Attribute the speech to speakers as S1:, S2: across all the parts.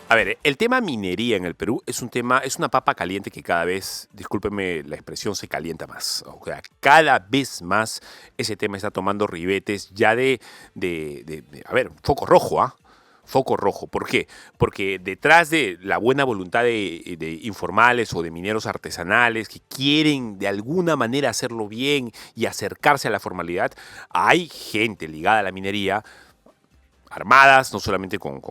S1: A ver, el tema minería en el Perú es un tema, es una papa caliente que cada vez, discúlpeme la expresión, se calienta más. O sea, cada vez más ese tema está tomando ribetes ya a ver, foco rojo, ¿ah? Foco rojo. ¿Por qué? Porque detrás de la buena voluntad de informales o de mineros artesanales que quieren de alguna manera hacerlo bien y acercarse a la formalidad, hay gente ligada a la minería armadas, no solamente con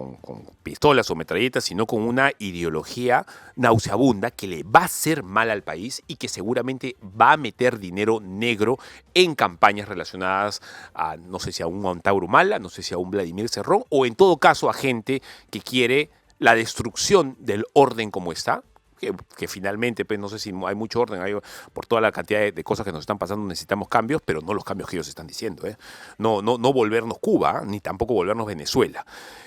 S1: pistolas o metralletas, sino con una ideología nauseabunda que le va a hacer mal al país y que seguramente va a meter dinero negro en campañas relacionadas a, no sé si a un Antauro Humala, no sé si a un Vladimir Cerrón, o en todo caso a gente que quiere la destrucción del orden como está. Que finalmente, pues no sé si hay mucho orden, por toda la cantidad de cosas que nos están pasando necesitamos cambios, pero no los cambios que ellos están diciendo. No volvernos Cuba, ni tampoco volvernos Venezuela.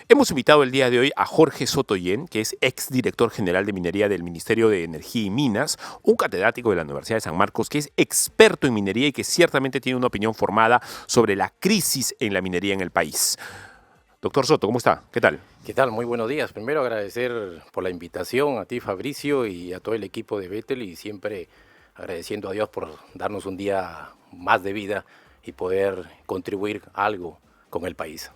S1: Hemos invitado el día de hoy a Jorge Sottoyen, que es exdirector general de minería del Ministerio de Energía y Minas, un catedrático de la Universidad de San Marcos, que es experto en minería y que ciertamente tiene una opinión formada sobre la crisis en la minería en el país. Doctor Soto, ¿cómo está? ¿Qué tal?
S2: ¿Qué tal? Muy buenos días. Primero agradecer por la invitación a ti, Fabricio, y a todo el equipo de Betel, y siempre agradeciendo a Dios por darnos un día más de vida y poder contribuir algo con el país.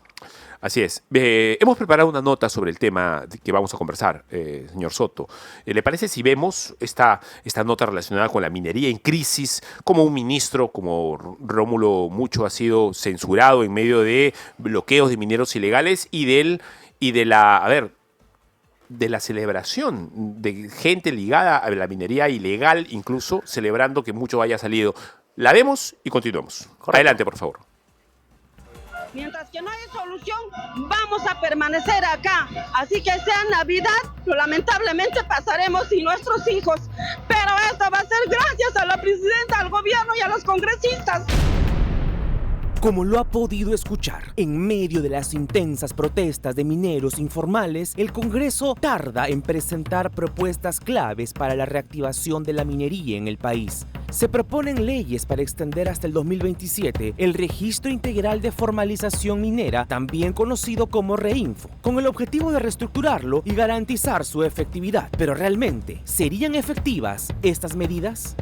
S1: Así es. Hemos preparado una nota sobre el tema que vamos a conversar, señor Soto. ¿Le parece si vemos esta nota relacionada con la minería en crisis, como un ministro como Rómulo Mucho ha sido censurado en medio de bloqueos de mineros ilegales de la celebración de gente ligada a la minería ilegal, incluso celebrando que Mucho haya salido? La vemos y continuamos. Correcto. Adelante, por favor.
S3: Mientras que no hay solución, vamos a permanecer acá. Así que sea Navidad, lamentablemente pasaremos sin nuestros hijos. Pero esto va a ser gracias a la presidenta, al gobierno y a los congresistas.
S4: Como lo ha podido escuchar, en medio de las intensas protestas de mineros informales, el Congreso tarda en presentar propuestas claves para la reactivación de la minería en el país. Se proponen leyes para extender hasta el 2027 el Registro Integral de Formalización Minera, también conocido como REINFO, con el objetivo de reestructurarlo y garantizar su efectividad. Pero realmente, ¿serían efectivas estas medidas?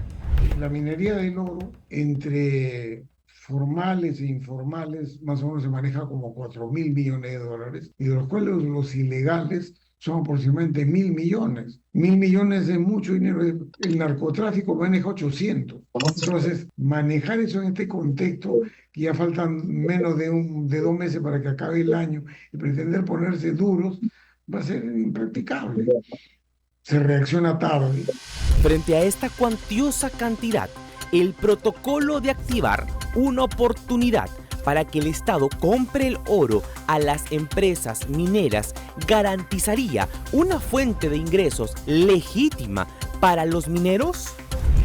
S5: La minería del oro, entre formales e informales, más o menos se maneja como 4.000 millones de dólares, y de los cuales los ilegales son aproximadamente 1.000 millones. 1.000 millones es mucho dinero. El narcotráfico maneja 800. Entonces, manejar eso en este contexto, que ya faltan menos de 2 meses para que acabe el año, y pretender ponerse duros, va a ser impracticable. Se reacciona tarde.
S4: Frente a esta cuantiosa cantidad, el protocolo de activar una oportunidad para que el Estado compre el oro a las empresas mineras garantizaría una fuente de ingresos legítima para los mineros.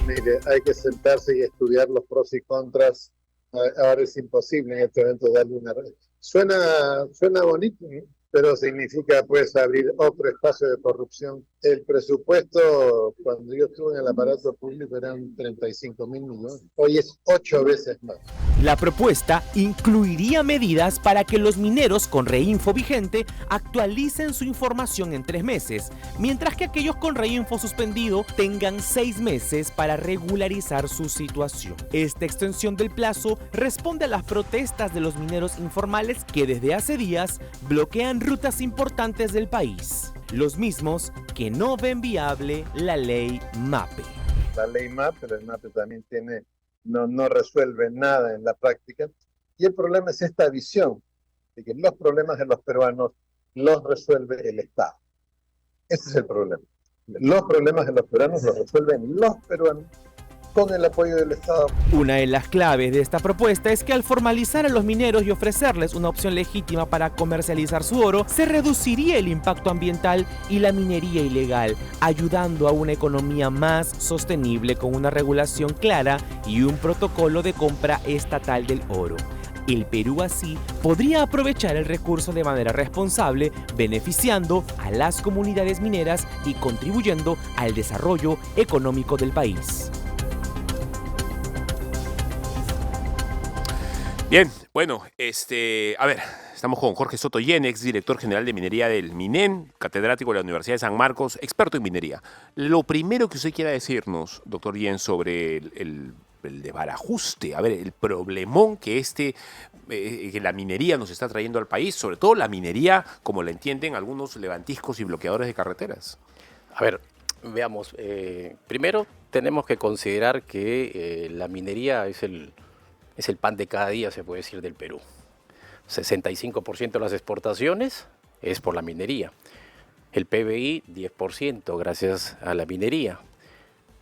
S6: Mire, hay que sentarse y estudiar los pros y contras. Ahora es imposible en este momento darle una... Suena bonito, ¿no? Pero significa pues abrir otro espacio de corrupción. El presupuesto, cuando yo estuve en el aparato público, eran 35.000 millones. Hoy es 8 veces más.
S4: La propuesta incluiría medidas para que los mineros con REINFO vigente actualicen su información en 3 meses, mientras que aquellos con REINFO suspendido tengan 6 meses para regularizar su situación. Esta extensión del plazo responde a las protestas de los mineros informales que desde hace días bloquean rutas importantes del país. Los mismos que no ven viable la ley MAPE.
S6: La ley MAPE, pero el MAPE también no resuelve nada en la práctica. Y el problema es esta visión de que los problemas de los peruanos los resuelve el Estado. Ese es el problema. Los problemas de los peruanos los resuelven los peruanos con el apoyo del Estado.
S4: Una de las claves de esta propuesta es que al formalizar a los mineros y ofrecerles una opción legítima para comercializar su oro, se reduciría el impacto ambiental y la minería ilegal, ayudando a una economía más sostenible con una regulación clara y un protocolo de compra estatal del oro. El Perú así podría aprovechar el recurso de manera responsable, beneficiando a las comunidades mineras y contribuyendo al desarrollo económico del país.
S1: Bien, bueno, a ver, Estamos con Jorge Soto Yene, ex director general de minería del MINEN, catedrático de la Universidad de San Marcos, experto en minería. Lo primero que usted quiera decirnos, doctor Yen, sobre el desbarajuste, a ver, el problemón que que la minería nos está trayendo al país, sobre todo la minería como la entienden algunos levantiscos y bloqueadores de carreteras.
S2: A ver, veamos. Primero tenemos que considerar que la minería es el pan de cada día, se puede decir, del Perú. 65% de las exportaciones es por la minería. El PBI, 10% gracias a la minería.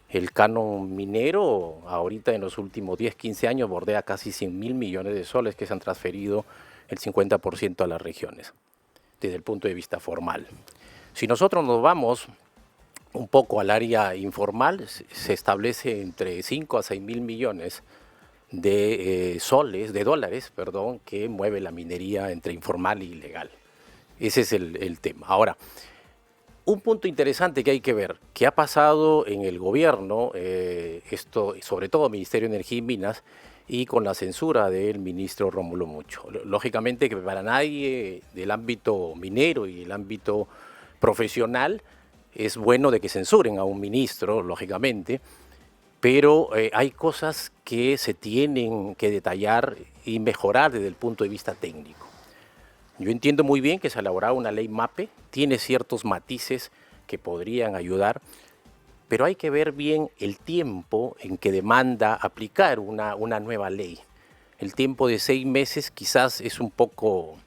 S2: El canon minero, ahorita en los últimos 10, 15 años, bordea casi 100.000 millones de soles que se han transferido el 50% a las regiones, desde el punto de vista formal. Si nosotros nos vamos un poco al área informal, se establece entre 5 a 6.000 millones de dólares, que mueve la minería entre informal y ilegal. Ese es el tema. Ahora, un punto interesante que hay que ver, ¿qué ha pasado en el gobierno, esto, sobre todo Ministerio de Energía y Minas, y con la censura del ministro Rómulo Mucho? Lógicamente que para nadie del ámbito minero y el ámbito profesional es bueno de que censuren a un ministro, lógicamente, pero hay cosas que se tienen que detallar y mejorar desde el punto de vista técnico. Yo entiendo muy bien que se ha elaborado una ley MAPE, tiene ciertos matices que podrían ayudar, pero hay que ver bien el tiempo en que demanda aplicar una nueva ley. El tiempo de 6 meses quizás es un poco,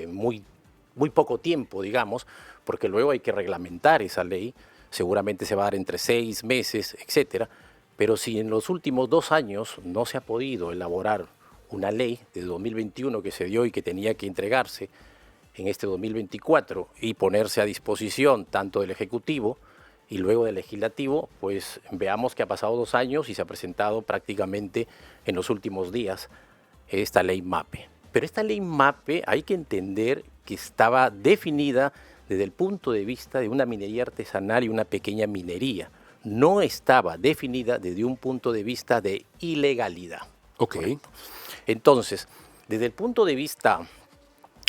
S2: muy poco tiempo, digamos, porque luego hay que reglamentar esa ley, seguramente se va a dar entre 6 meses, etcétera, pero si en los últimos 2 años no se ha podido elaborar una ley de 2021 que se dio y que tenía que entregarse en este 2024 y ponerse a disposición tanto del Ejecutivo y luego del Legislativo, pues veamos que ha pasado 2 años y se ha presentado prácticamente en los últimos días esta ley MAPE. Pero esta ley MAPE hay que entender que estaba definida desde el punto de vista de una minería artesanal y una pequeña minería. No estaba definida desde un punto de vista de ilegalidad.
S1: Ok.
S2: ¿Correcto? Entonces, desde el punto de vista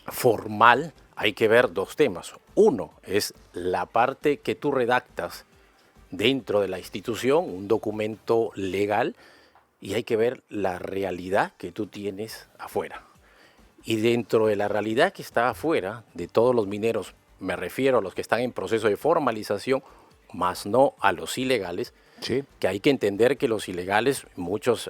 S2: formal, hay que ver 2 temas. Uno es la parte que tú redactas dentro de la institución, un documento legal, y hay que ver la realidad que tú tienes afuera. Y dentro de la realidad que está afuera, de todos los mineros, me refiero a los que están en proceso de formalización, más no a los ilegales,
S1: Sí.
S2: que hay que entender que los ilegales, muchos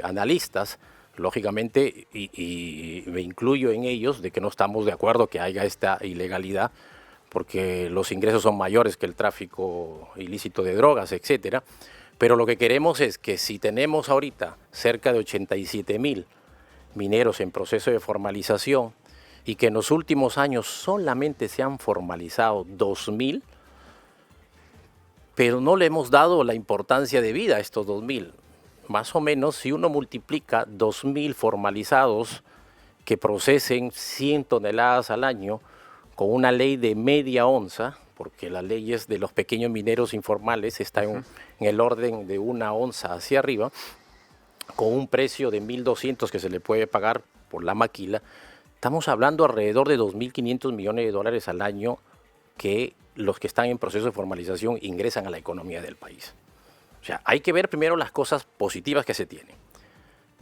S2: analistas, lógicamente, y me incluyo en ellos, de que no estamos de acuerdo que haya esta ilegalidad, porque los ingresos son mayores que el tráfico ilícito de drogas, etcétera. Pero lo que queremos es que si tenemos ahorita cerca de 87.000 mineros en proceso de formalización y que en los últimos años solamente se han formalizado 2.000, pero no le hemos dado la importancia de vida a estos 2.000. Más o menos, si uno multiplica 2.000 formalizados que procesen 100 toneladas al año con una ley de media onza, porque las leyes de los pequeños mineros informales están en el orden de 1 onza hacia arriba, con un precio de 1.200 que se le puede pagar por la maquila, estamos hablando alrededor de 2.500 millones de dólares al año que los que están en proceso de formalización ingresan a la economía del país. O sea, hay que ver primero las cosas positivas que se tienen.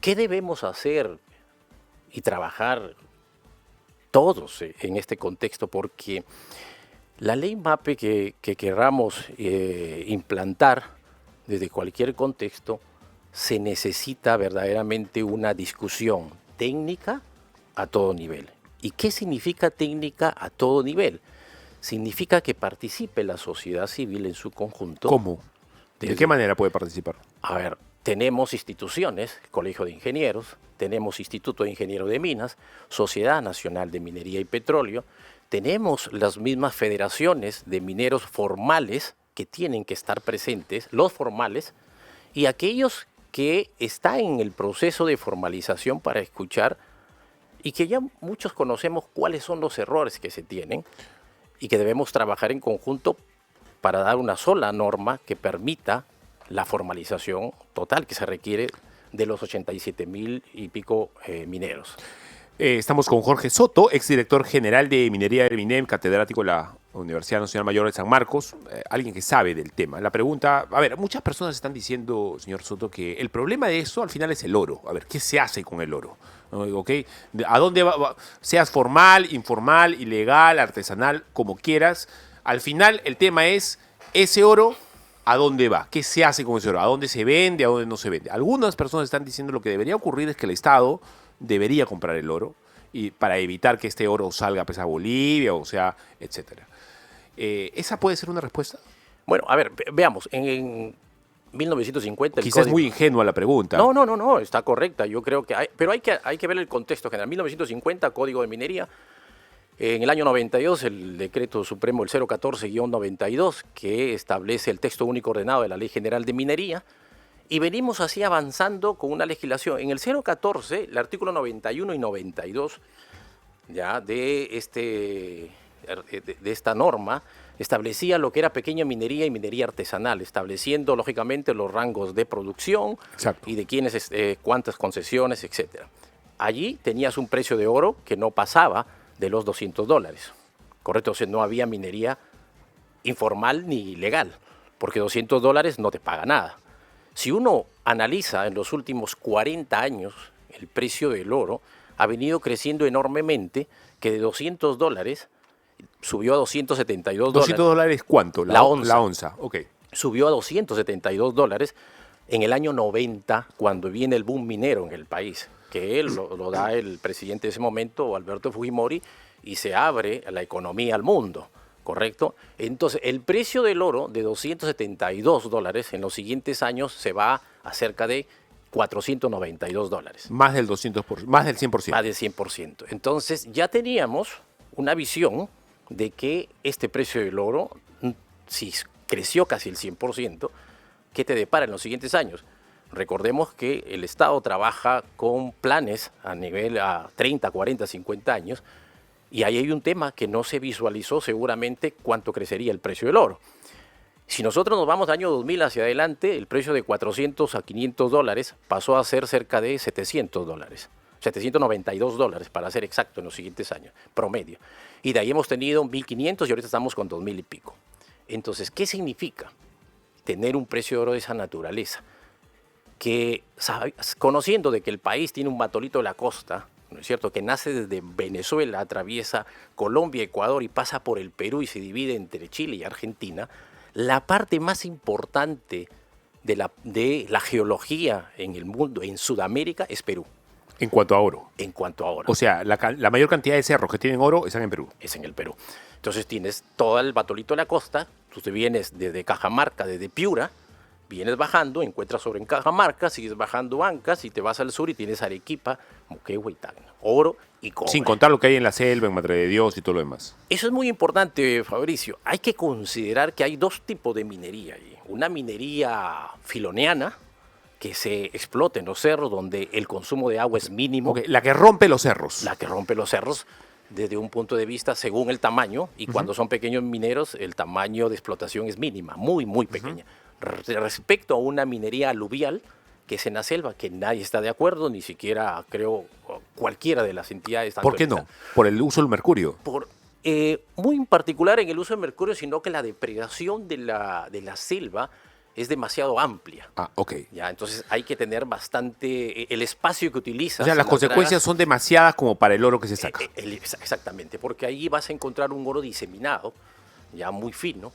S2: ¿Qué debemos hacer y trabajar todos en este contexto? Porque la ley MAPE que queramos implantar desde cualquier contexto, se necesita verdaderamente una discusión técnica a todo nivel. ¿Y qué significa técnica a todo nivel? Significa que participe la sociedad civil en su conjunto.
S1: ¿Cómo? ¿De qué manera puede participar?
S2: A ver, tenemos instituciones, Colegio de Ingenieros, tenemos Instituto de Ingenieros de Minas, Sociedad Nacional de Minería y Petróleo, tenemos las mismas federaciones de mineros formales que tienen que estar presentes, los formales, y aquellos que están en el proceso de formalización para escuchar y que ya muchos conocemos cuáles son los errores que se tienen y que debemos trabajar en conjunto para dar una sola norma que permita la formalización total que se requiere de los 87.000 y pico mineros.
S1: Estamos con Jorge Soto, exdirector general de Minería del MINEM, catedrático de la Universidad Nacional Mayor de San Marcos, alguien que sabe del tema. La pregunta, a ver, muchas personas están diciendo, señor Soto, que el problema de eso al final es el oro. A ver, ¿qué se hace con el oro? ¿Ok? ¿A dónde va? Seas formal, informal, ilegal, artesanal, como quieras. Al final el tema es ese oro, ¿a dónde va? ¿Qué se hace con ese oro? ¿A dónde se vende? ¿A dónde no se vende? Algunas personas están diciendo lo que debería ocurrir es que el Estado debería comprar el oro y para evitar que este oro salga pues, a Bolivia, o sea, etcétera. ¿Esa puede ser una respuesta?
S2: Bueno, a ver, veamos. En 1950 el
S1: Quizás es
S2: código...
S1: muy ingenua la pregunta.
S2: No, está correcta. Yo creo que pero hay que ver el contexto general. 1950, Código de Minería. En el año 92, el decreto supremo, el 014-92, que establece el texto único ordenado de la Ley General de Minería. Y venimos así avanzando con una legislación. En el 014, el artículo 91 y 92 ya, de esta norma establecía lo que era pequeña minería y minería artesanal, estableciendo lógicamente los rangos de producción.
S1: Exacto.
S2: Y de quiénes, cuántas concesiones, etc. Allí tenías un precio de oro que no pasaba de los $200, ¿correcto? O sea, no había minería informal ni ilegal, porque $200 no te paga nada. Si uno analiza en los últimos 40 años, el precio del oro ha venido creciendo enormemente, que de $200 subió a $272.
S1: ¿$200 cuánto?
S2: La onza.
S1: La onza, ok.
S2: Subió a $272 en el año 90, cuando viene el boom minero en el país, que él lo da el presidente de ese momento, Alberto Fujimori, y se abre la economía al mundo. ¿Correcto? Entonces, el precio del oro de $272 en los siguientes años se va a cerca de $492.
S1: Más del 200%, más del 100%.
S2: Más del 100%. Entonces, ya teníamos una visión de que este precio del oro, si creció casi el 100%, ¿qué te depara en los siguientes años? Recordemos que el Estado trabaja con planes a nivel a 30, 40, 50 años, y ahí hay un tema que no se visualizó seguramente cuánto crecería el precio del oro. Si nosotros nos vamos del año 2000 hacia adelante, el precio de $400 a $500 pasó a ser cerca de $700, $792 para ser exacto en los siguientes años, promedio. Y de ahí hemos tenido 1.500 y ahorita estamos con 2.000 y pico. Entonces, ¿qué significa tener un precio de oro de esa naturaleza? Que conociendo de que el país tiene un batolito de la costa, ¿no es cierto?, que nace desde Venezuela, atraviesa Colombia, Ecuador y pasa por el Perú y se divide entre Chile y Argentina, la parte más importante de la geología en el mundo, en Sudamérica, es Perú.
S1: En cuanto a oro.
S2: En cuanto a oro.
S1: O sea, la mayor cantidad de cerros que tienen oro están en Perú.
S2: Es en el Perú. Entonces tienes todo el batolito de la costa, tú te vienes desde Cajamarca, desde Piura, vienes bajando, encuentras sobre en Cajamarca, sigues bajando Ancas y te vas al sur y tienes Arequipa, Moquegua y Tacna. Oro y cobre.
S1: Sin contar lo que hay en la selva, en Madre de Dios y todo lo demás.
S2: Eso es muy importante, Fabricio. Hay que considerar que hay dos tipos de minería allí. Una minería filoniana, que se explota en los cerros, donde el consumo de agua es mínimo.
S1: Okay, la que rompe los cerros.
S2: La que rompe los cerros desde un punto de vista según el tamaño, y cuando son pequeños mineros, el tamaño de explotación es mínima, muy, muy pequeña. Respecto a una minería aluvial, que es en la selva, que nadie está de acuerdo, ni siquiera, creo, cualquiera de las entidades.
S1: ¿Por qué no? Por el uso del mercurio.
S2: Muy en particular en el uso del mercurio, sino que la depredación de la selva es demasiado amplia.
S1: Ah, ok.
S2: Ya, entonces hay que tener bastante el espacio que utilizas.
S1: O sea, las consecuencias son demasiadas como para el oro que se saca.
S2: Exactamente, porque ahí vas a encontrar un oro diseminado, ya muy fino,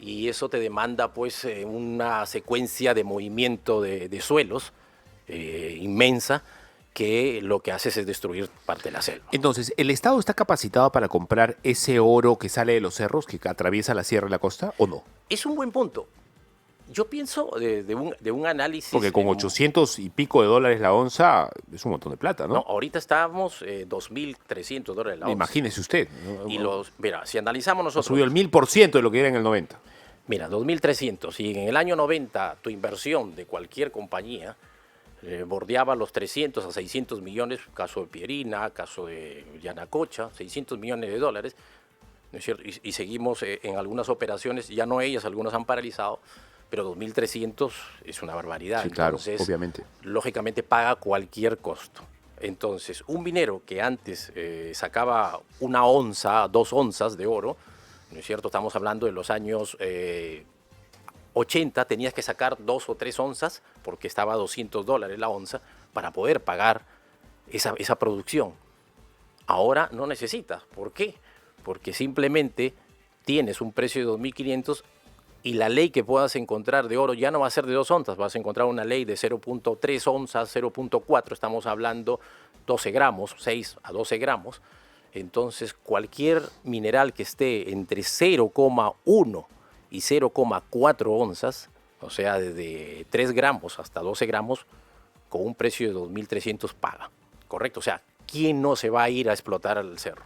S2: y eso te demanda pues una secuencia de movimiento de suelos inmensa, que lo que haces es destruir parte de la selva.
S1: Entonces, ¿el Estado está capacitado para comprar ese oro que sale de los cerros, que atraviesa la sierra y la costa, o no?
S2: Es un buen punto. Yo pienso de un análisis...
S1: Porque con 800 y pico de dólares la onza es un montón de plata, ¿no?
S2: No, ahorita estamos $2.300 la onza.
S1: Imagínese usted.
S2: Y mira, si analizamos nosotros...
S1: Subió el 1000% de lo que era en el 90.
S2: Mira, 2.300. Y en el año 90 tu inversión de cualquier compañía bordeaba los 300 a 600 millones, caso de Pierina, caso de Yanacocha, 600 millones de dólares, ¿no es cierto? Y seguimos en algunas operaciones, ya no ellas, algunas han paralizado, pero 2.300 es una barbaridad.
S1: Sí, claro,
S2: entonces,
S1: obviamente.
S2: Lógicamente paga cualquier costo. Entonces, un minero que antes sacaba 1 onza, 2 onzas de oro, ¿no es cierto? Estamos hablando de los años 80, tenías que sacar 2 o 3 onzas porque estaba a $200 la onza para poder pagar esa producción. Ahora no necesitas. ¿Por qué? Porque simplemente tienes un precio de 2.500 y la ley que puedas encontrar de oro ya no va a ser de 2 onzas, vas a encontrar una ley de 0.3 onzas, 0.4, estamos hablando 12 gramos, 6 a 12 gramos. Entonces, cualquier mineral que esté entre 0,1 y 0,4 onzas, o sea, desde 3 gramos hasta 12 gramos, con un precio de 2.300 paga, ¿correcto? O sea, ¿quién no se va a ir a explotar al cerro?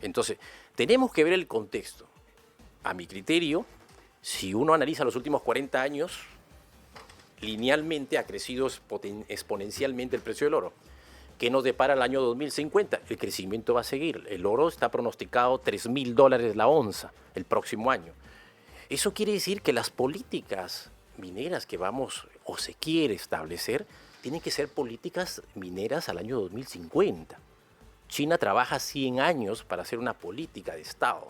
S2: Entonces, tenemos que ver el contexto. A mi criterio, si uno analiza los últimos 40 años, linealmente ha crecido exponencialmente el precio del oro. ¿Qué nos depara el año 2050? El crecimiento va a seguir. El oro está pronosticado $3.000 la onza el próximo año. Eso quiere decir que las políticas mineras que vamos o se quiere establecer tienen que ser políticas mineras al año 2050. China trabaja 100 años para hacer una política de Estado.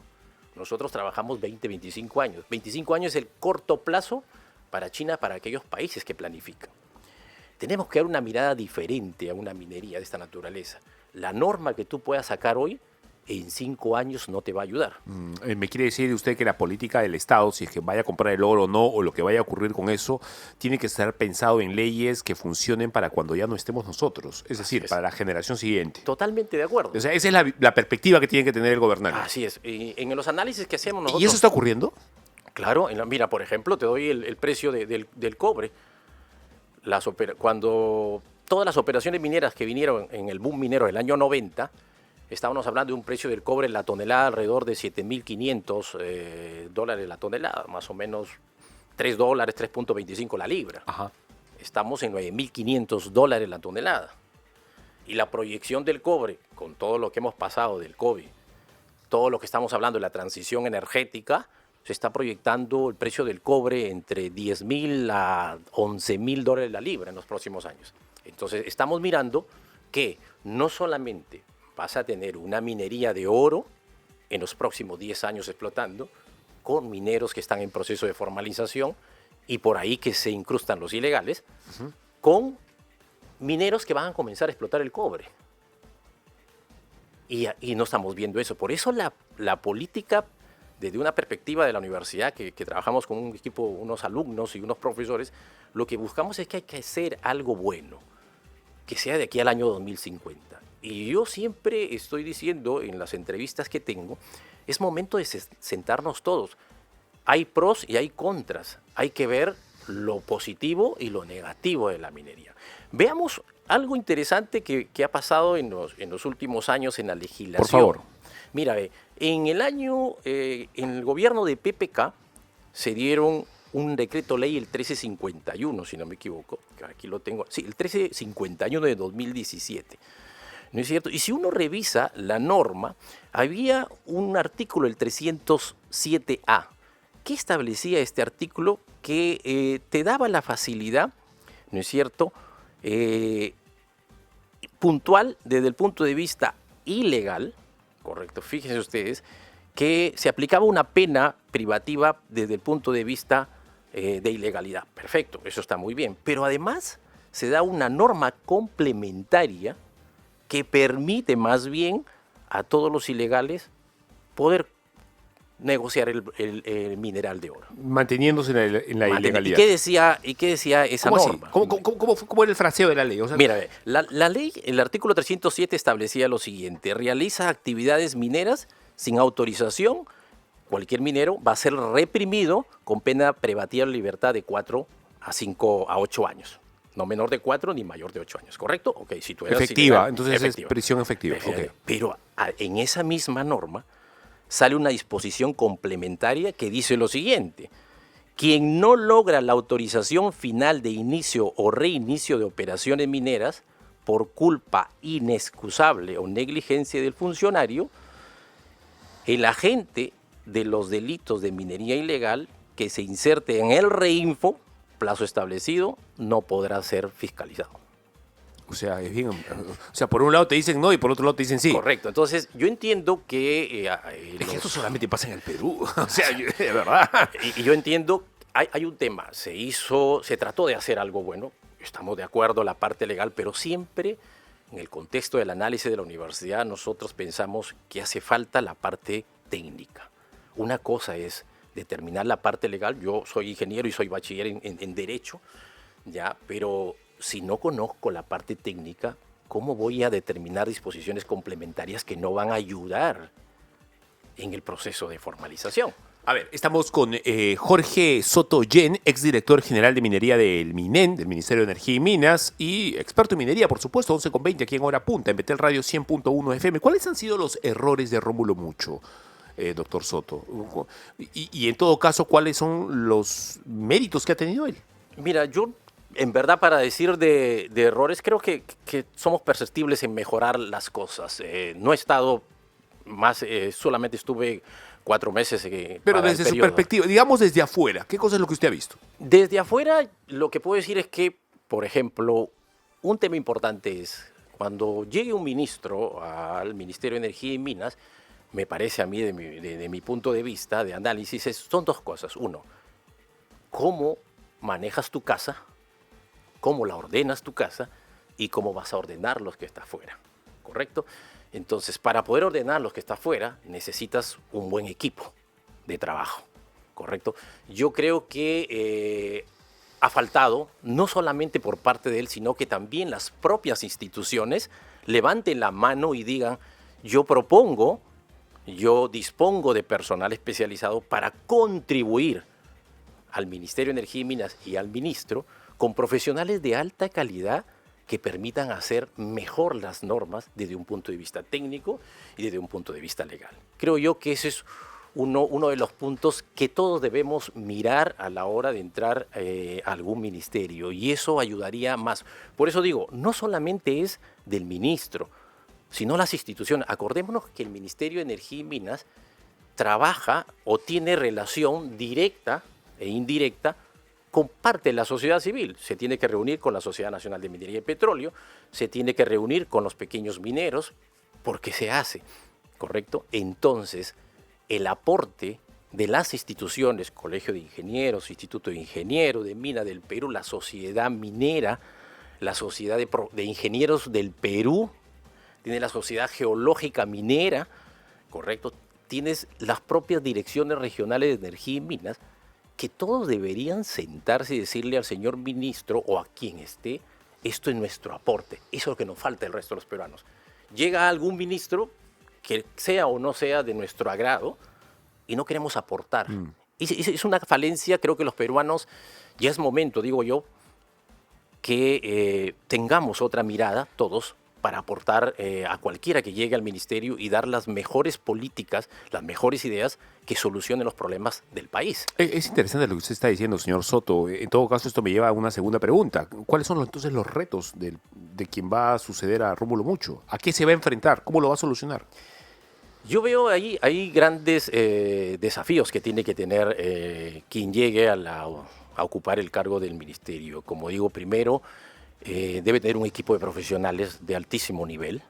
S2: Nosotros trabajamos 20, 25 años. 25 años es el corto plazo para China, para aquellos países que planifican. Tenemos que dar una mirada diferente a una minería de esta naturaleza. La norma que tú puedas sacar hoy, en 5 años no te va a ayudar.
S1: ¿Me quiere decir usted que la política del Estado, si es que vaya a comprar el oro o no, o lo que vaya a ocurrir con eso, tiene que estar pensado en leyes que funcionen para cuando ya no estemos nosotros? Es decir, para la generación siguiente.
S2: Totalmente de acuerdo.
S1: O sea, esa es la perspectiva que tiene que tener el gobernante.
S2: Así es. En los análisis que hacemos nosotros...
S1: ¿Y eso está ocurriendo?
S2: Claro. Mira, por ejemplo, te doy el precio del cobre. Cuando todas las operaciones mineras que vinieron en el boom minero del año 90, estábamos hablando de un precio del cobre en la tonelada alrededor de $7.500 la tonelada, más o menos $3, 3.25 la libra.
S1: Ajá.
S2: Estamos en $9.500 la tonelada. Y la proyección del cobre, con todo lo que hemos pasado del COVID, todo lo que estamos hablando de la transición energética, se está proyectando el precio del cobre entre $10.000 a $11.000 la libra en los próximos años. Entonces, estamos mirando que no solamente vas a tener una minería de oro en los próximos 10 años explotando, con mineros que están en proceso de formalización y por ahí que se incrustan los ilegales, con mineros que van a comenzar a explotar el cobre. Y no estamos viendo eso. Por eso la política, desde una perspectiva de la universidad, que trabajamos con un equipo, unos alumnos y unos profesores, lo que buscamos es que hay que hacer algo bueno, que sea de aquí al año 2050. Y yo siempre estoy diciendo en las entrevistas que tengo, es momento de sentarnos todos. Hay pros y hay contras. Hay que ver lo positivo y lo negativo de la minería. Veamos algo interesante que ha pasado en los últimos años en la legislación.
S1: Por favor.
S2: Mira, en el gobierno de PPK se dieron un decreto ley, el 1351, si no me equivoco, que aquí lo tengo, sí, el 1351 de 2017. ¿No es cierto? Y si uno revisa la norma, había un artículo, el 307A. ¿Qué establecía este artículo? Que te daba la facilidad, ¿no es cierto?, puntual desde el punto de vista ilegal, correcto, fíjense ustedes, que se aplicaba una pena privativa desde el punto de vista de ilegalidad. Perfecto, eso está muy bien. Pero además se da una norma complementaria que permite más bien a todos los ilegales poder negociar el mineral de oro.
S1: Manteniéndose en la ilegalidad.
S2: ¿Y qué decía esa norma?
S1: ¿Cómo era el fraseo de la ley? O sea,
S2: mira, la ley, el artículo 307 establecía lo siguiente: realiza actividades mineras sin autorización, cualquier minero va a ser reprimido con pena privativa de libertad de 4 a 5 a 8 años. No menor de 4 ni mayor de 8 años, ¿correcto? Ok, si tú eras
S1: efectiva,
S2: ilegal,
S1: entonces efectiva. Es prisión efectiva. Okay.
S2: Pero en esa misma norma sale una disposición complementaria que dice lo siguiente: quien no logra la autorización final de inicio o reinicio de operaciones mineras por culpa inexcusable o negligencia del funcionario, el agente de los delitos de minería ilegal que se inserte en el reinfo, plazo establecido, no podrá ser fiscalizado.
S1: O sea, es bien, o sea, por un lado te dicen no y por otro lado te dicen sí.
S2: Correcto. Entonces, yo entiendo que...
S1: Es que eso solamente pasa en el Perú. O sea, de verdad.
S2: y yo entiendo, hay un tema, se trató de hacer algo bueno, estamos de acuerdo, la parte legal, pero siempre en el contexto del análisis de la universidad nosotros pensamos que hace falta la parte técnica. Una cosa es determinar la parte legal, yo soy ingeniero y soy bachiller en Derecho, ya, pero si no conozco la parte técnica, ¿cómo voy a determinar disposiciones complementarias que no van a ayudar en el proceso de formalización?
S1: A ver, estamos con Jorge Soto Yen, exdirector general de minería del MINEN, del Ministerio de Energía y Minas, y experto en minería, por supuesto, 11:20 aquí en Hora Punta, en Betel Radio 100.1 FM. ¿Cuáles han sido los errores de Rómulo Mucho, doctor Soto? Y en todo caso, ¿cuáles son los méritos que ha tenido él?
S2: Mira, yo en verdad para decir de errores creo que somos perceptibles en mejorar las cosas. No he estado más, solamente estuve 4 meses.
S1: Pero desde su perspectiva, digamos desde afuera, ¿qué cosa es lo que usted ha visto?
S2: Desde afuera lo que puedo decir es que, por ejemplo, un tema importante es cuando llegue un ministro al Ministerio de Energía y Minas, me parece a mí, de mi punto de vista, de análisis, son 2 cosas. Uno, cómo manejas tu casa, cómo la ordenas tu casa y cómo vas a ordenar los que está afuera, ¿correcto? Entonces, para poder ordenar los que está afuera, necesitas un buen equipo de trabajo, ¿correcto? Yo creo que ha faltado, no solamente por parte de él, sino que también las propias instituciones levanten la mano y digan, yo dispongo de personal especializado para contribuir al Ministerio de Energía y Minas y al ministro con profesionales de alta calidad que permitan hacer mejor las normas desde un punto de vista técnico y desde un punto de vista legal. Creo yo que ese es uno de los puntos que todos debemos mirar a la hora de entrar a algún ministerio, y eso ayudaría más. Por eso digo, no solamente es del ministro, sino las instituciones. Acordémonos que el Ministerio de Energía y Minas trabaja o tiene relación directa e indirecta con parte de la sociedad civil. Se tiene que reunir con la Sociedad Nacional de Minería y Petróleo, se tiene que reunir con los pequeños mineros, porque se hace, ¿correcto? Entonces, el aporte de las instituciones, Colegio de Ingenieros, Instituto de Ingenieros de Minas del Perú, la Sociedad Minera, la Sociedad de Ingenieros del Perú, tiene la Sociedad Geológica Minera, ¿correcto? Tienes las propias direcciones regionales de energía y minas, que todos deberían sentarse y decirle al señor ministro o a quien esté, esto es nuestro aporte, eso es lo que nos falta al resto de los peruanos. Llega algún ministro, que sea o no sea de nuestro agrado, y no queremos aportar. Es una falencia, creo que los peruanos, ya es momento, digo yo, que tengamos otra mirada, todos, para aportar a cualquiera que llegue al ministerio y dar las mejores políticas, las mejores ideas que solucionen los problemas del país.
S1: Es interesante lo que usted está diciendo, señor Soto. En todo caso, esto me lleva a una segunda pregunta. ¿Cuáles son entonces los retos de quien va a suceder a Rómulo Mucho? ¿A qué se va a enfrentar? ¿Cómo lo va a solucionar?
S2: Yo veo ahí hay grandes desafíos que tiene que tener quien llegue a ocupar el cargo del ministerio. Como digo, primero, debe tener un equipo de profesionales de altísimo nivel,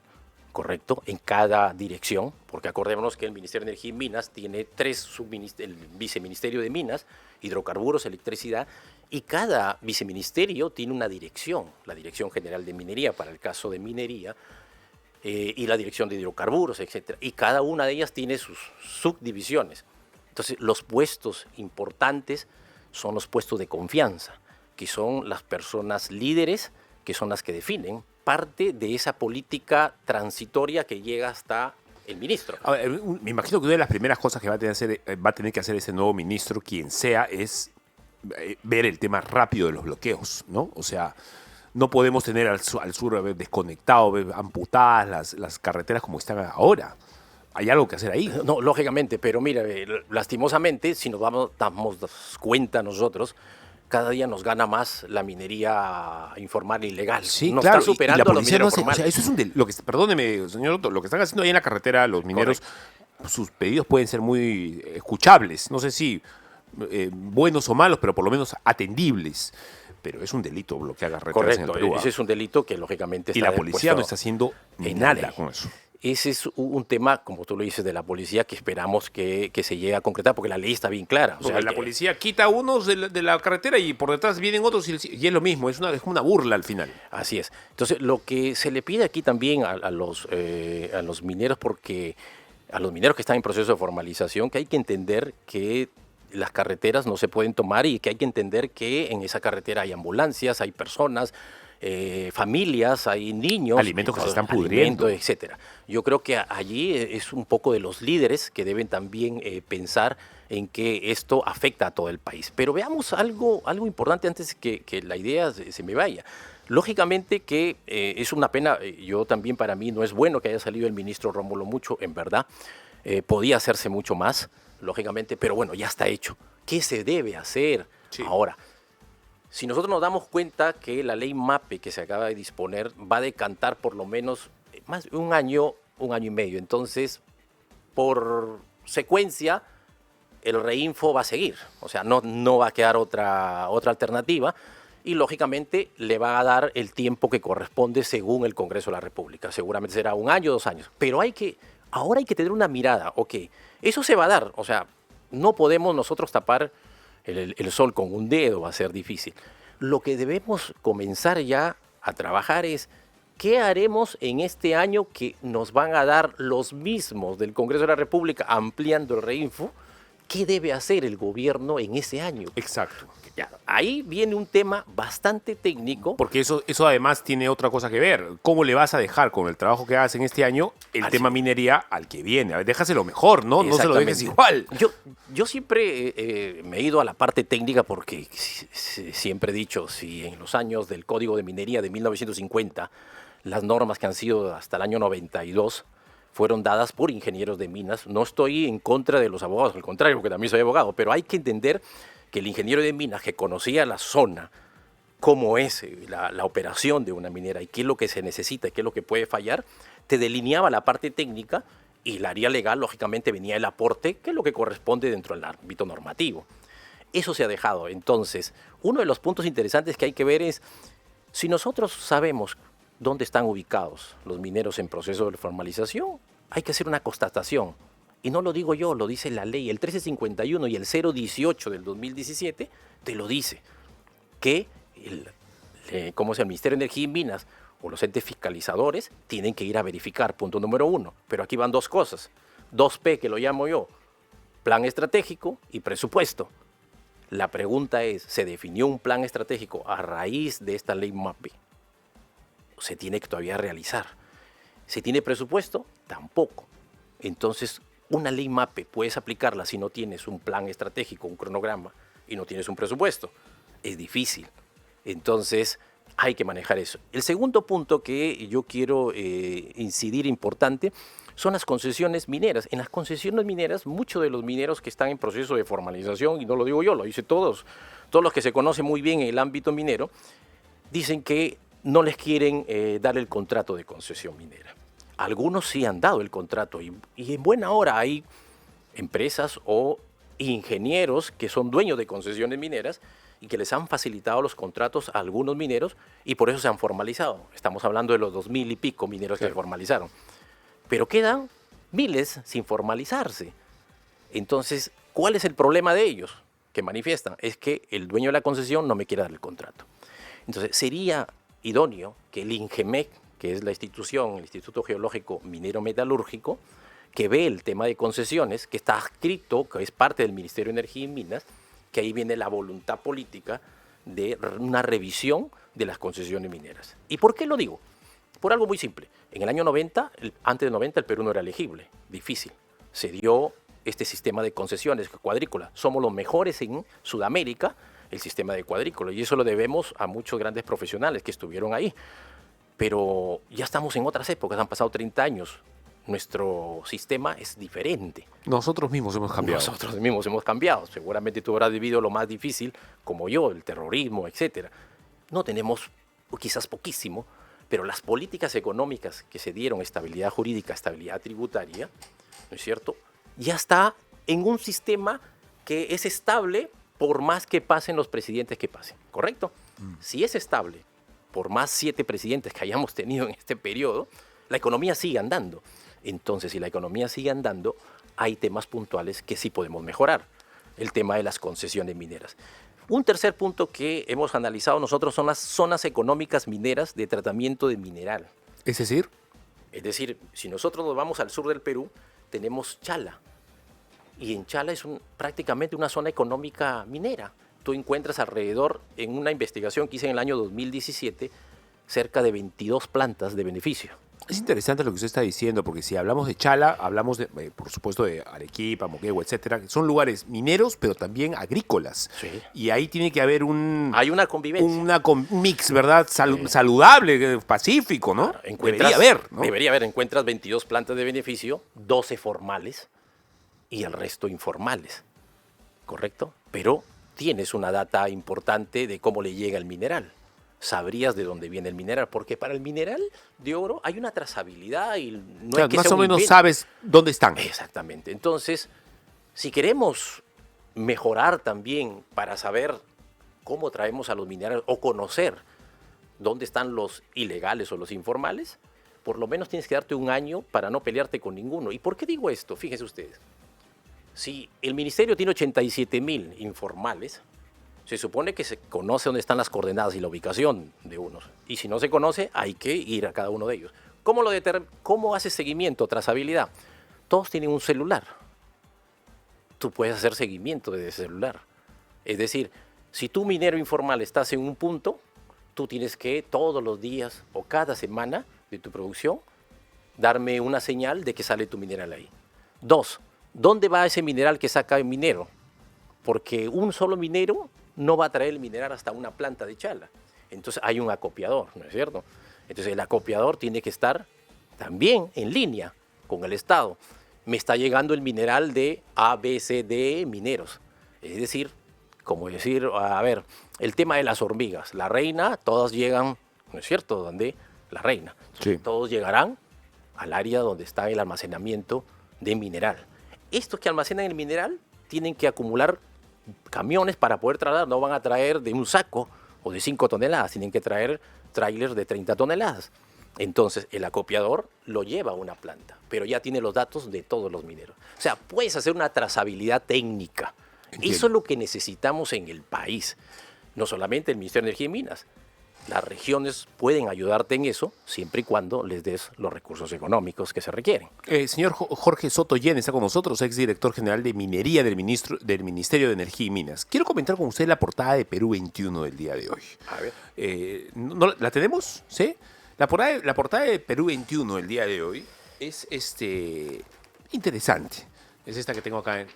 S2: ¿correcto? En cada dirección, porque acordémonos que el Ministerio de Energía y Minas tiene 3 subministerios: el Viceministerio de Minas, Hidrocarburos, Electricidad, y cada viceministerio tiene una dirección, la Dirección General de Minería para el caso de minería, y la Dirección de Hidrocarburos, etc. Y cada una de ellas tiene sus subdivisiones. Entonces, los puestos importantes son los puestos de confianza, que son las personas líderes, que son las que definen parte de esa política transitoria que llega hasta el ministro.
S1: A ver, me imagino que una de las primeras cosas que va a tener que hacer ese nuevo ministro, quien sea, es ver el tema rápido de los bloqueos, ¿no? O sea, no podemos tener al sur desconectado, amputadas las carreteras como están ahora. Hay algo que hacer ahí.
S2: No, lógicamente, pero mira, lastimosamente, si nos damos cuenta nosotros, cada día nos gana más la minería informal e ilegal.
S1: Sí,
S2: nos
S1: claro,
S2: está superando a los mineros
S1: formales. O sea, eso es perdóneme, señor Otto, lo que están haciendo ahí en la carretera los mineros, correcto, sus pedidos pueden ser muy escuchables. No sé si buenos o malos, pero por lo menos atendibles. pero es un delito bloquear carreteras en el
S2: Correcto,
S1: Perú.
S2: ese es un delito que lógicamente
S1: Y
S2: está
S1: la policía no
S2: depuesto
S1: está haciendo
S2: en la ley.
S1: nada con eso.
S2: Ese es un tema, como tú lo dices, de la policía que esperamos que se llegue a concretar, porque la ley está bien clara. O sea,
S1: Porque la policía quita a unos de la carretera y por detrás vienen otros y es lo mismo, es como una burla al final.
S2: Así es. Entonces, lo que se le pide aquí también a los mineros, a los mineros que están en proceso de formalización, que hay que entender que las carreteras no se pueden tomar y que hay que entender que en esa carretera hay ambulancias, hay personas, familias, hay niños,
S1: Alimentos que se están pudriendo,
S2: etcétera. Yo creo que allí es un poco de los líderes que deben también pensar en que esto afecta a todo el país. Pero veamos algo importante antes que la idea se me vaya. Lógicamente que es una pena, yo también para mí no es bueno que haya salido el ministro Rómulo Mucho, en verdad, podía hacerse mucho más, lógicamente, pero bueno, ya está hecho. ¿Qué se debe hacer ahora? Si nosotros nos damos cuenta que la ley MAPE que se acaba de disponer va a decantar por lo menos más de un año y medio, entonces por secuencia el reinfo va a seguir, o sea, no va a quedar otra alternativa y lógicamente le va a dar el tiempo que corresponde según el Congreso de la República, seguramente será 1 año, 2 años, pero ahora hay que tener una mirada, ok, eso se va a dar, o sea, no podemos nosotros tapar el sol con un dedo, va a ser difícil. Lo que debemos comenzar ya a trabajar es qué haremos en este año que nos van a dar los mismos del Congreso de la República ampliando el reinfo. ¿Qué debe hacer el gobierno en ese año?
S1: Exacto.
S2: Ya, ahí viene un tema bastante técnico.
S1: Porque eso además tiene otra cosa que ver. ¿Cómo le vas a dejar con el trabajo que hagas en este año el tema minería al que viene? A ver, déjaselo mejor, ¿no? No se lo dejes igual.
S2: Yo siempre me he ido a la parte técnica porque siempre he dicho, si en los años del Código de Minería de 1950, las normas que han sido hasta el año 92 fueron dadas por ingenieros de minas, no estoy en contra de los abogados, al contrario, porque también soy abogado, pero hay que entender que el ingeniero de minas que conocía la zona, cómo es la operación de una minera y qué es lo que se necesita y qué es lo que puede fallar, te delineaba la parte técnica y la área legal, lógicamente, venía el aporte, que es lo que corresponde dentro del ámbito normativo. Eso se ha dejado. Entonces, uno de los puntos interesantes que hay que ver es, si nosotros sabemos dónde están ubicados los mineros en proceso de formalización, hay que hacer una constatación. Y no lo digo yo, lo dice la ley. El 1351 y el 018 del 2017 te lo dice. Que el Ministerio de Energía y Minas o los entes fiscalizadores tienen que ir a verificar, punto número 1. Pero aquí van 2 cosas. 2P, que lo llamo yo, plan estratégico y presupuesto. La pregunta es, ¿se definió un plan estratégico a raíz de esta ley MAPE? Se tiene que todavía realizar. ¿Se tiene presupuesto? Tampoco. Entonces, una ley MAPE puedes aplicarla si no tienes un plan estratégico, un cronograma y no tienes un presupuesto. Es difícil. Entonces, hay que manejar eso. El segundo punto que yo quiero incidir importante son las concesiones mineras. En las concesiones mineras, muchos de los mineros que están en proceso de formalización, y no lo digo yo, lo dicen todos los que se conocen muy bien en el ámbito minero, dicen que no les quieren dar el contrato de concesión minera. Algunos sí han dado el contrato y en buena hora hay empresas o ingenieros que son dueños de concesiones mineras y que les han facilitado los contratos a algunos mineros y por eso se han formalizado. Estamos hablando de los 2000 y pico mineros que se formalizaron. Pero quedan miles sin formalizarse. Entonces, ¿cuál es el problema de ellos que manifiestan? Es que el dueño de la concesión no me quiere dar el contrato. Entonces, sería idóneo que el INGEMEC, que es la institución, el Instituto Geológico Minero Metalúrgico, que ve el tema de concesiones, que está adscrito, que es parte del Ministerio de Energía y Minas, que ahí viene la voluntad política de una revisión de las concesiones mineras. ¿Y por qué lo digo? Por algo muy simple. En el año 90, antes del 90, el Perú no era elegible, difícil. Se dio este sistema de concesiones cuadrícula. Somos los mejores en Sudamérica, el sistema de cuadrícula, y eso lo debemos a muchos grandes profesionales que estuvieron ahí. Pero ya estamos en otras épocas, han pasado 30 años. Nuestro sistema es diferente.
S1: Nosotros mismos hemos cambiado.
S2: Nosotros mismos hemos cambiado. Seguramente tú habrás vivido lo más difícil, como yo, el terrorismo, etc. No tenemos, quizás poquísimo, pero las políticas económicas que se dieron, estabilidad jurídica, estabilidad tributaria, ¿no es cierto?, ya está en un sistema que es estable por más que pasen los presidentes que pasen, ¿correcto? Si es estable, por más 7 presidentes que hayamos tenido en este periodo, la economía sigue andando. Entonces, si la economía sigue andando, hay temas puntuales que sí podemos mejorar. El tema de las concesiones mineras. Un tercer punto que hemos analizado nosotros son las zonas económicas mineras de tratamiento de mineral.
S1: Es decir,
S2: Si nosotros nos vamos al sur del Perú, tenemos Chala. Y en Chala es prácticamente una zona económica minera. Tú encuentras alrededor, en una investigación que hice en el año 2017, cerca de 22 plantas de beneficio.
S1: es interesante lo que usted está diciendo, porque si hablamos de Chala, hablamos de, por supuesto, de Arequipa, Moquegua, etcétera, que son lugares mineros, pero también agrícolas.
S2: Sí.
S1: Y ahí tiene que haber
S2: Hay una convivencia.
S1: un mix, ¿verdad? Saludable, pacífico, ¿no? Debería haber, ¿no?
S2: Debería haber. Encuentras 22 plantas de beneficio, 12 formales y el resto informales. ¿Correcto? Pero tienes una data importante de cómo le llega el mineral. Sabrías de dónde viene el mineral, porque para el mineral de oro hay una trazabilidad y no
S1: Claro,
S2: es que
S1: más
S2: sea
S1: o
S2: un
S1: menos
S2: invento.
S1: sabes dónde están.
S2: Exactamente. Entonces, si queremos mejorar también para saber cómo traemos a los minerales o conocer dónde están los ilegales o los informales, por lo menos tienes que darte un año para no pelearte con ninguno. ¿Y por qué digo esto? Fíjense ustedes. Si el ministerio tiene 87,000 informales, se supone que se conoce dónde están las coordenadas y la ubicación de unos. Y si no se conoce, hay que ir a cada uno de ellos. ¿Cómo hace seguimiento, trazabilidad? Todos tienen un celular. Tú puedes hacer seguimiento desde el celular. Es decir, si tú, minero informal, estás en un punto, tú tienes que todos los días o cada semana de tu producción darme una señal de que sale tu mineral ahí. 2, ¿dónde va ese mineral que saca el minero? Porque un solo minero no va a traer el mineral hasta una planta de Chala. Entonces hay un acopiador, ¿no es cierto? Entonces el acopiador tiene que estar también en línea con el Estado. Me está llegando el mineral de A, B, C, D mineros. Es decir, el tema de las hormigas. La reina, todas llegan, ¿no es cierto?, donde la reina.
S1: Sí.
S2: Todos llegarán al área donde está el almacenamiento de mineral. Estos que almacenan el mineral tienen que acumular camiones para poder trasladar. No van a traer de un saco o de 5 toneladas, tienen que traer trailers de 30 toneladas. Entonces el acopiador lo lleva a una planta, pero ya tiene los datos de todos los mineros. O sea, puedes hacer una trazabilidad técnica.
S1: Entiendo.
S2: Eso es lo que necesitamos en el país. No solamente el Ministerio de Energía y Minas. Las regiones pueden ayudarte en eso siempre y cuando les des los recursos económicos que se requieren.
S1: Señor Jorge Soto Yen está con nosotros, exdirector general de Minería del Ministerio de Energía y Minas. Quiero comentar con usted la portada de Perú 21 del día de hoy.
S2: A ver.
S1: ¿La tenemos? ¿Sí? La portada de Perú 21 del día de hoy es interesante. Es esta que tengo acá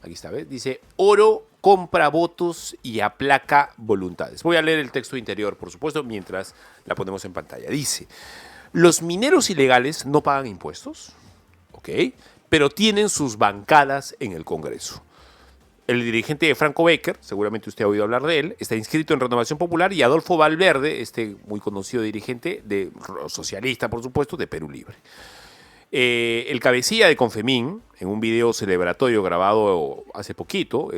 S1: aquí está, ¿ves? Dice, oro compra votos y aplaca voluntades. Voy a leer el texto interior, por supuesto, mientras la ponemos en pantalla. Dice, los mineros ilegales no pagan impuestos, ¿ok? Pero tienen sus bancadas en el Congreso. El dirigente de Franco Becker, seguramente usted ha oído hablar de él, está inscrito en Renovación Popular, y Adolfo Valverde, este muy conocido dirigente socialista, por supuesto, de Perú Libre. El cabecilla de Confemín, en un video celebratorio grabado hace poquito,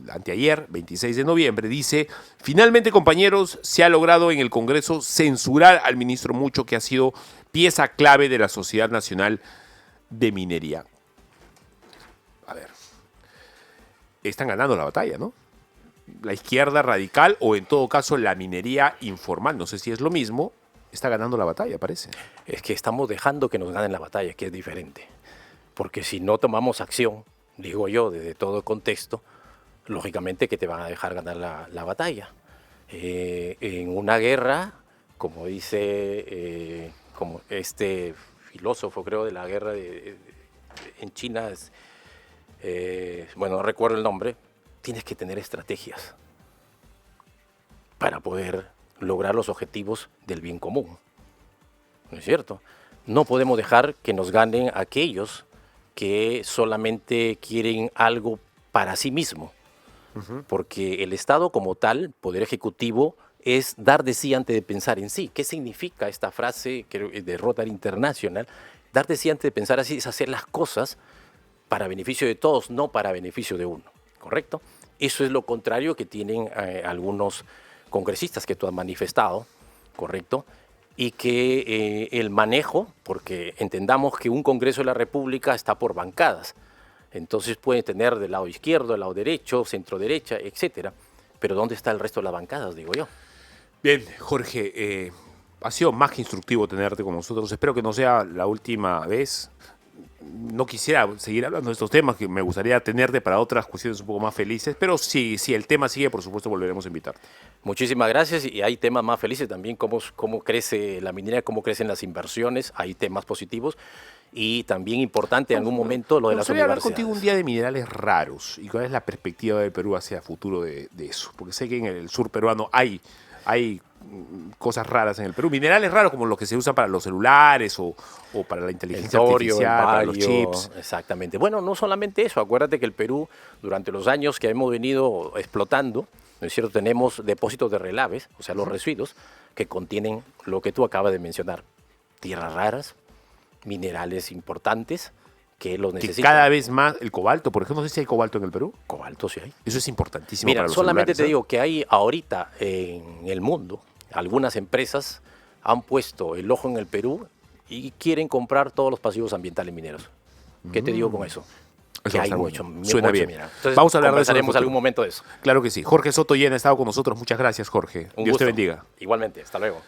S1: anteayer, 26 de noviembre, dice, finalmente, compañeros, se ha logrado en el Congreso censurar al ministro Mucho, que ha sido pieza clave de la Sociedad Nacional de Minería. A ver, están ganando la batalla, ¿no? La izquierda radical, o en todo caso la minería informal, no sé si es lo mismo, está ganando la batalla, parece.
S2: Es que estamos dejando que nos ganen la batalla, que es diferente. Porque si no tomamos acción, digo yo, desde todo contexto, lógicamente que te van a dejar ganar la batalla. En una guerra, como dice como este filósofo, creo, de la guerra en China, no recuerdo el nombre, tienes que tener estrategias para poder lograr los objetivos del bien común. ¿No es cierto? No podemos dejar que nos ganen aquellos que solamente quieren algo para sí mismo. Porque el Estado como tal, Poder Ejecutivo, es dar de sí antes de pensar en sí. ¿Qué significa esta frase de Rotary International? Dar de sí antes de pensar así es hacer las cosas para beneficio de todos, no para beneficio de uno. ¿Correcto? Eso es lo contrario que tienen algunos congresistas que tú has manifestado, ¿correcto? Y que el manejo, porque entendamos que un Congreso de la República está por bancadas, entonces puede tener del lado izquierdo, del lado derecho, centro derecha, etcétera, pero ¿dónde está el resto de las bancadas, digo yo?
S1: Bien, Jorge, ha sido más que instructivo tenerte con nosotros. Espero que no sea la última vez. No quisiera seguir hablando de estos temas, que me gustaría tenerte para otras cuestiones un poco más felices, pero si el tema sigue, por supuesto, volveremos a invitarte.
S2: Muchísimas gracias, y hay temas más felices también, cómo crece la minería, cómo crecen las inversiones, hay temas positivos, y también importante en algún momento lo de las
S1: Me gustaría hablar
S2: universidades.
S1: contigo un día de minerales raros y cuál es la perspectiva del Perú hacia futuro de eso, porque sé que en el sur peruano hay cosas raras en el Perú, minerales raros como los que se usan para los celulares o para la inteligencia artificial, para los chips.
S2: Exactamente. Bueno, no solamente eso, acuérdate que el Perú, durante los años que hemos venido explotando, ¿no es cierto?, tenemos depósitos de relaves, o sea, los residuos, que contienen lo que tú acabas de mencionar, tierras raras, minerales importantes, que los
S1: Que
S2: necesitan.
S1: cada vez más, el cobalto, por ejemplo, no sé si hay cobalto en el Perú.
S2: Cobalto sí hay.
S1: Eso es importantísimo
S2: Mira,
S1: para los
S2: solamente
S1: celulares,
S2: te
S1: ¿eh?
S2: digo que hay ahorita en el mundo, algunas empresas han puesto el ojo en el Perú y quieren comprar todos los pasivos ambientales mineros. ¿Qué te digo con eso?
S1: Eso
S2: Que
S1: va a
S2: hay
S1: estar
S2: mucho,
S1: bueno. Suena bien.
S2: mineral. Entonces,
S1: Vamos a hablar de eso en el
S2: conversaremos
S1: futuro.
S2: algún momento de eso.
S1: Claro que sí. Jorge Soto Llena ha estado con nosotros. Muchas gracias, Jorge.
S2: Un
S1: Dios te
S2: gusto.
S1: bendiga.
S2: Igualmente, hasta luego.